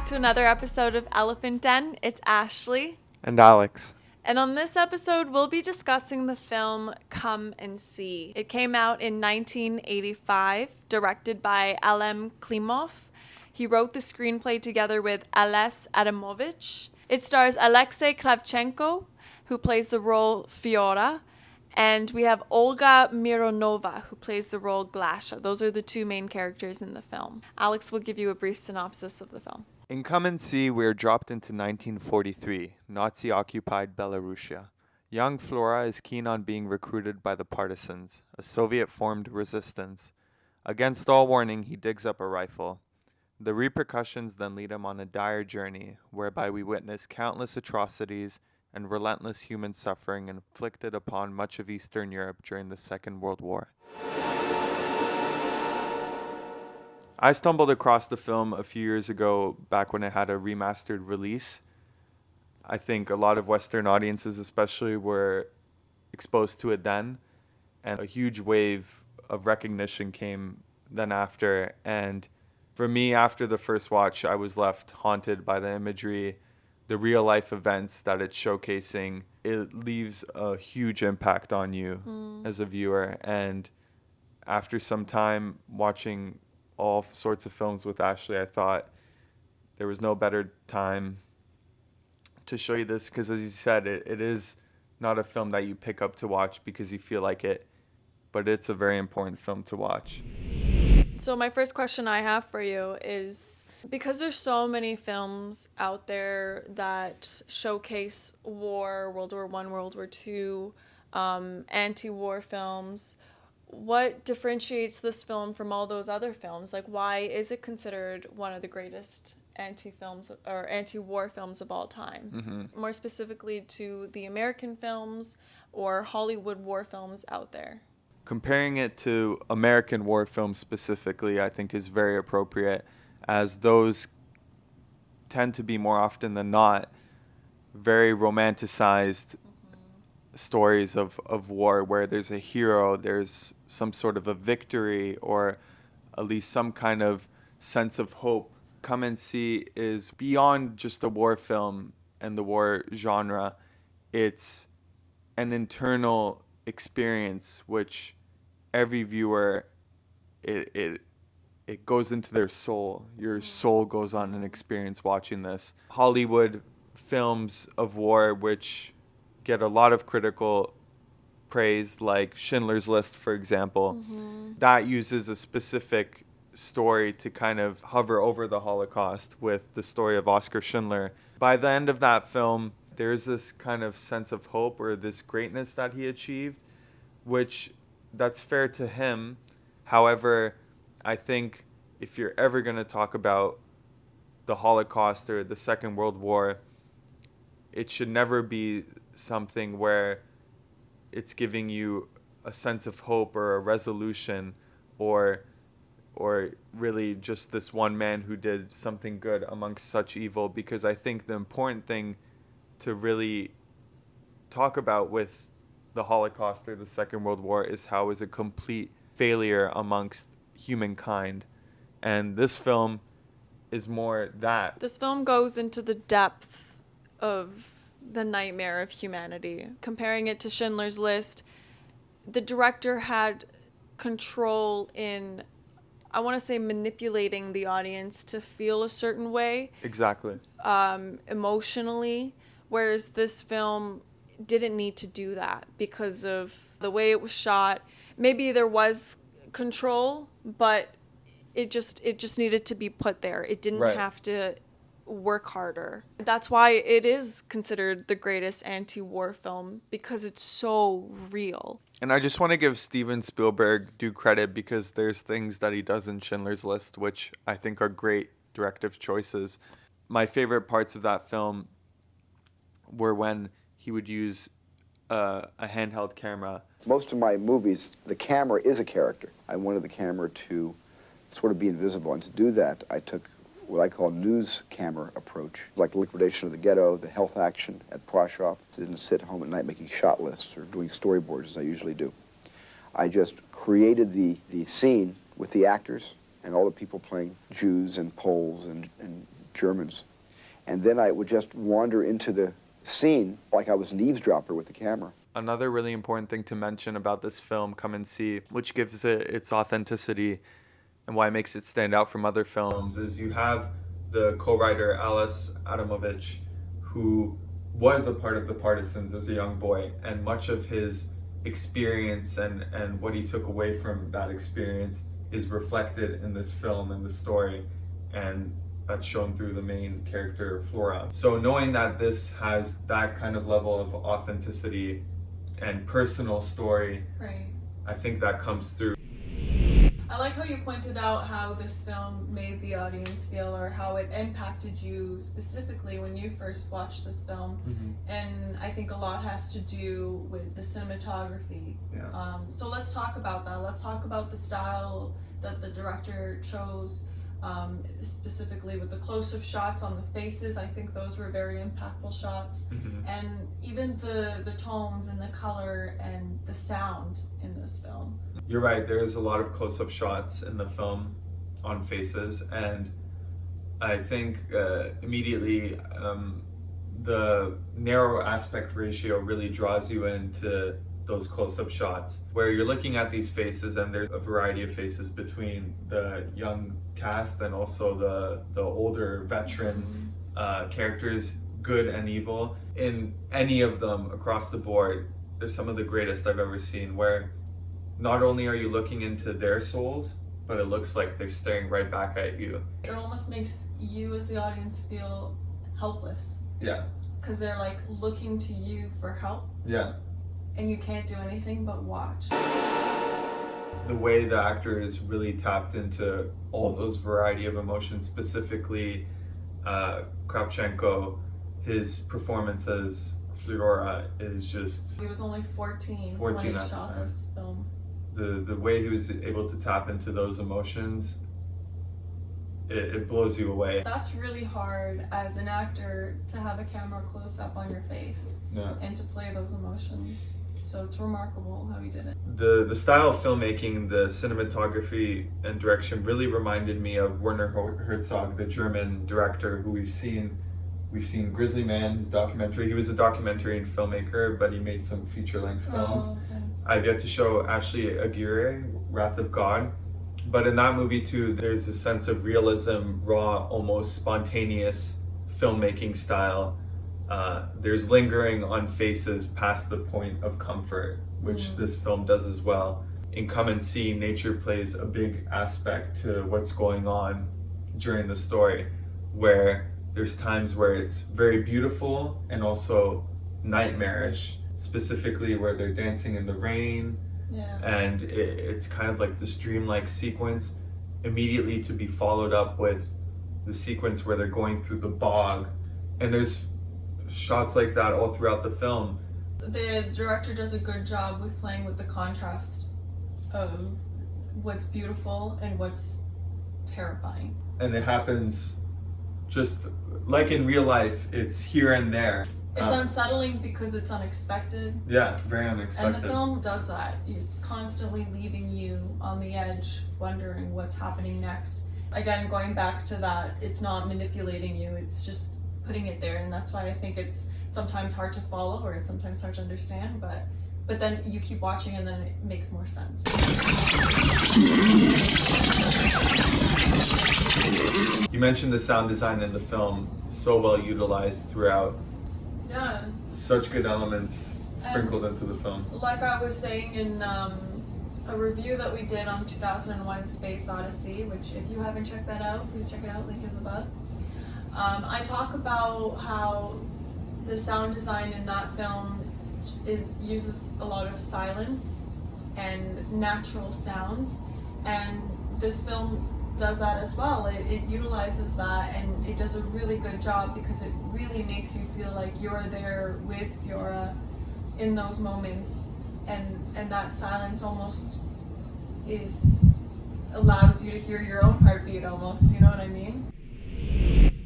to another episode of Elephant Den. It's Ashley. And Alex. And on this episode, we'll be discussing the film Come and See. It came out in 1985, directed by Elem Klimov. He wrote the screenplay together with Ales Adamovich. It stars Alexei Kravchenko, who plays the role Fiora, and we have Olga Mironova, who plays the role Glasha. Those are the two main characters in the film. Alex will give you a brief synopsis of the film. In Come and See, we are dropped into 1943, Nazi-occupied Belarusia. Young Flora is keen on being recruited by the partisans, a Soviet-formed resistance. Against all warning, he digs up a rifle. The repercussions then lead him on a dire journey, whereby we witness countless atrocities and relentless human suffering inflicted upon much of Eastern Europe during the Second World War. I stumbled across the film a few years ago, back when it had a remastered release. I think a lot of Western audiences especially were exposed to it then, and a huge wave of recognition came then after. And for me, after the first watch, I was left haunted by the imagery, the real life events that it's showcasing. It leaves a huge impact on you as a viewer. And after some time watching all sorts of films with Ashley, I thought there was no better time to show you this, because as you said, it is not a film that you pick up to watch because you feel like it, but it's a very important film to watch. So my first question I have for you is, because there's so many films out there that showcase war, World War I, World War II, anti-war films, what differentiates this film from all those other films? Like, why is it considered one of the greatest anti-films or anti-war films of all time? Mm-hmm. More specifically to the American films or Hollywood war films out there. Comparing it to American war films specifically, I think is very appropriate, as those tend to be more often than not very romanticized stories of war, where there's a hero, there's some sort of a victory, or at least some kind of sense of hope. Come and See is beyond just a war film and the war genre. It's an internal experience which every viewer, it goes into their soul. Your soul goes on an experience watching this. Hollywood films of war which get a lot of critical praise, like Schindler's List, for example, that uses a specific story to kind of hover over the Holocaust with the story of Oskar Schindler. By the end of that film, there's this kind of sense of hope, or this greatness that he achieved, which that's fair to him. However, I think if you're ever going to talk about the Holocaust or the Second World War, it should never be something where it's giving you a sense of hope or a resolution, or really just this one man who did something good amongst such evil. Because I think the important thing to really talk about with the Holocaust or the Second World War is how it was a complete failure amongst humankind. And this film is more that. This film goes into the depth of the nightmare of humanity. Comparing it to Schindler's List, the director had control in, I want to say, manipulating the audience to feel a certain way. Exactly. Emotionally, whereas this film didn't need to do that because of the way it was shot. Maybe there was control, but it just needed to be put there. It didn't have to work harder. That's why it is considered the greatest anti-war film, because it's so real. And I just want to give Steven Spielberg due credit, because there's things that he does in Schindler's List which I think are great directive choices. My favorite parts of that film were when he would use a handheld camera. Most of my movies, the camera is a character. I wanted the camera to sort of be invisible, and to do that, I took what I call news camera approach, like the Liquidation of the Ghetto, the health action at Prashov. I didn't sit home at night making shot lists or doing storyboards as I usually do. I just created the scene with the actors and all the people playing Jews and Poles and Germans. And then I would just wander into the scene like I was an eavesdropper with the camera. Another really important thing to mention about this film, Come and See, which gives it its authenticity and why it makes it stand out from other films, is you have the co-writer Alice Adamovich, who was a part of the Partisans as a young boy, and much of his experience and what he took away from that experience is reflected in this film and the story, and that's shown through the main character Flora. So knowing that this has that kind of level of authenticity and personal story, Right. I think that comes through. I like how you pointed out how this film made the audience feel, or how it impacted you specifically when you first watched this film. And I think a lot has to do with the cinematography. Yeah. So let's talk about that. Let's talk about the style that the director chose, specifically with the close-up shots on the faces. I think those were very impactful shots. And even the tones and the color and the sound in this film. You're right, there's a lot of close-up shots in the film on faces, and I think immediately the narrow aspect ratio really draws you into those close-up shots where you're looking at these faces, and there's a variety of faces between the young cast and also the older veteran characters, good and evil. In any of them across the board, they're some of the greatest I've ever seen, where not only are you looking into their souls, but it looks like they're staring right back at you. It almost makes you as the audience feel helpless. Yeah. Because they're like looking to you for help. Yeah. And you can't do anything but watch. The way the actor is really tapped into all those variety of emotions, specifically Kravchenko, his performance as Flora is just... He was only 14 14 when he at the shot time. this film. The way he was able to tap into those emotions, it blows you away. That's really hard as an actor, to have a camera close up on your face Yeah. and to play those emotions. So it's remarkable how he did it. The style of filmmaking, the cinematography and direction really reminded me of Werner Herzog, the German director who we've seen Grizzly Man, his documentary. He was a documentary and filmmaker, but he made some feature-length films. Oh, okay. I've yet to show Ashli Aguirre, Wrath of God. But in that movie too, there's a sense of realism, raw, almost spontaneous filmmaking style. There's lingering on faces past the point of comfort, which this film does as well. In Come and See, nature plays a big aspect to what's going on during the story, where there's times where it's very beautiful and also nightmarish, specifically where they're dancing in the rain. Yeah. And it's kind of like this dreamlike sequence, immediately to be followed up with the sequence where they're going through the bog. And there's shots like that all throughout the film. The director does a good job with playing with the contrast of what's beautiful and what's terrifying. And it happens just like in real life, it's here and there. It's unsettling because it's unexpected. Yeah, very unexpected. And the film does that. It's constantly leaving you on the edge, wondering what's happening next. Again, going back to that, it's not manipulating you, it's just putting it there. And that's why I think it's sometimes hard to follow, or it's sometimes hard to understand, but then you keep watching and then it makes more sense. You mentioned the sound design in the film, so well utilized throughout. Yeah. Such good elements sprinkled into the film. Like I was saying in a review that we did on 2001 Space Odyssey, which if you haven't checked that out, please check it out, link is above. I talk about how the sound design in that film uses a lot of silence and natural sounds, and this film does that as well. It utilizes that, and it does a really good job because it really makes you feel like you're there with Fiora in those moments, and that silence almost allows you to hear your own heartbeat almost, you know what I mean?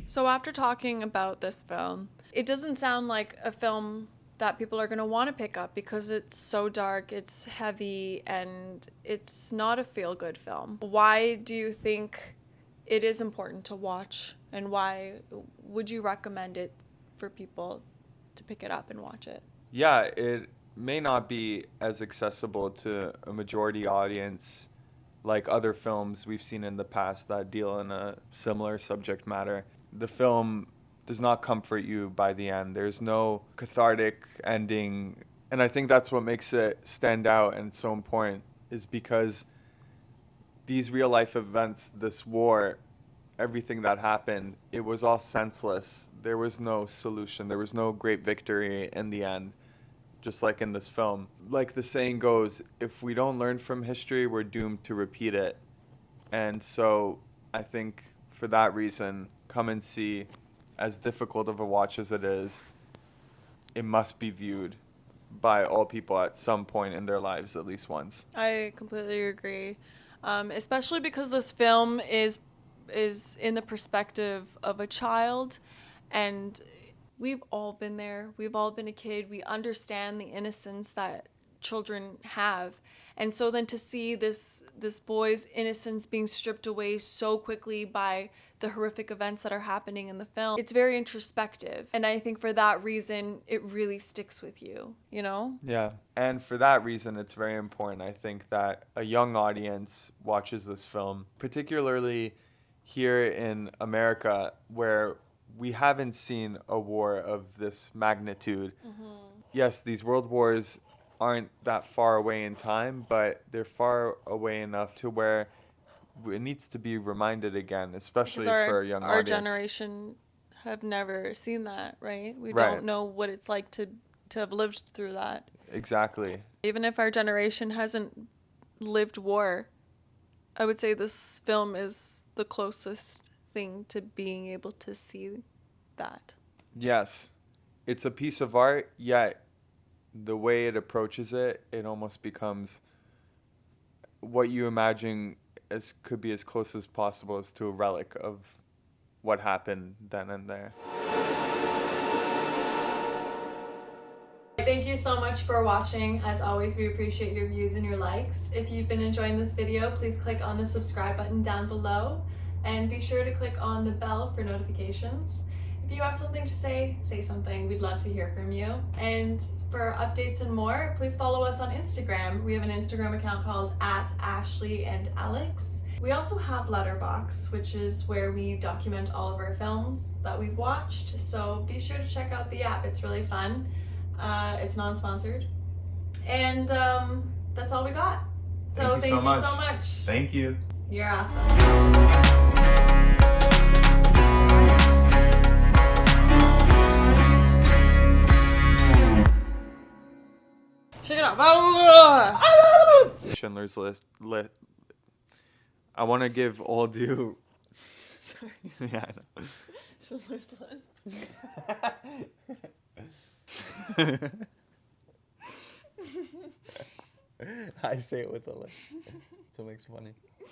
So after talking about this film, it doesn't sound like a film that people are going to want to pick up because it's so dark, it's heavy, and it's not a feel-good film. Why do you think it is important to watch, and why would you recommend it for people to pick it up and watch it? Yeah, it may not be as accessible to a majority audience like other films we've seen in the past that deal in a similar subject matter. The film does not comfort you by the end. There's no cathartic ending. And I think that's what makes it stand out and so important, is because these real life events, this war, everything that happened, it was all senseless. There was no solution. There was no great victory in the end, just like in this film. Like the saying goes, if we don't learn from history, we're doomed to repeat it. And so I think for that reason, come and see, as difficult of a watch as it is, it must be viewed by all people at some point in their lives, at least once. I completely agree, especially because this film is in the perspective of a child, and we've all been there. We've all been a kid. We understand the innocence that children have. And so then to see this boy's innocence being stripped away so quickly by the horrific events that are happening in the film, it's very introspective. And I think for that reason, it really sticks with you, you know? Yeah. And for that reason, it's very important, I think, that a young audience watches this film, particularly here in America, where we haven't seen a war of this magnitude. Yes, these world wars aren't that far away in time, but they're far away enough to where it needs to be reminded again, especially for a young our audience. generation have never seen that, right? We Right. don't know what it's like to have lived through that. Exactly. Even if our generation hasn't lived war, I would say this film is the closest thing to being able to see that. Yes. It's a piece of art, yet the way it approaches it, it almost becomes what you imagine as could be as close as possible as to a relic of what happened then and there. Thank you so much for watching. As always, we appreciate your views and your likes. If you've been enjoying this video, please click on the subscribe button down below, and be sure to click on the bell for notifications. If you have something to say something. We'd love to hear from you. And for updates and more, please follow us on Instagram. We have an Instagram account called @Ashli and Alex. We also have Letterboxd, which is where we document all of our films that we've watched. So be sure to check out the app. It's really fun. It's non-sponsored. And that's all we got. So thank you so much. Thank you. You're awesome. Shake it off. Schindler's List. I want to give all due. Sorry. Yeah, I know. Schindler's List. I say it with a lisp. So it makes it funny.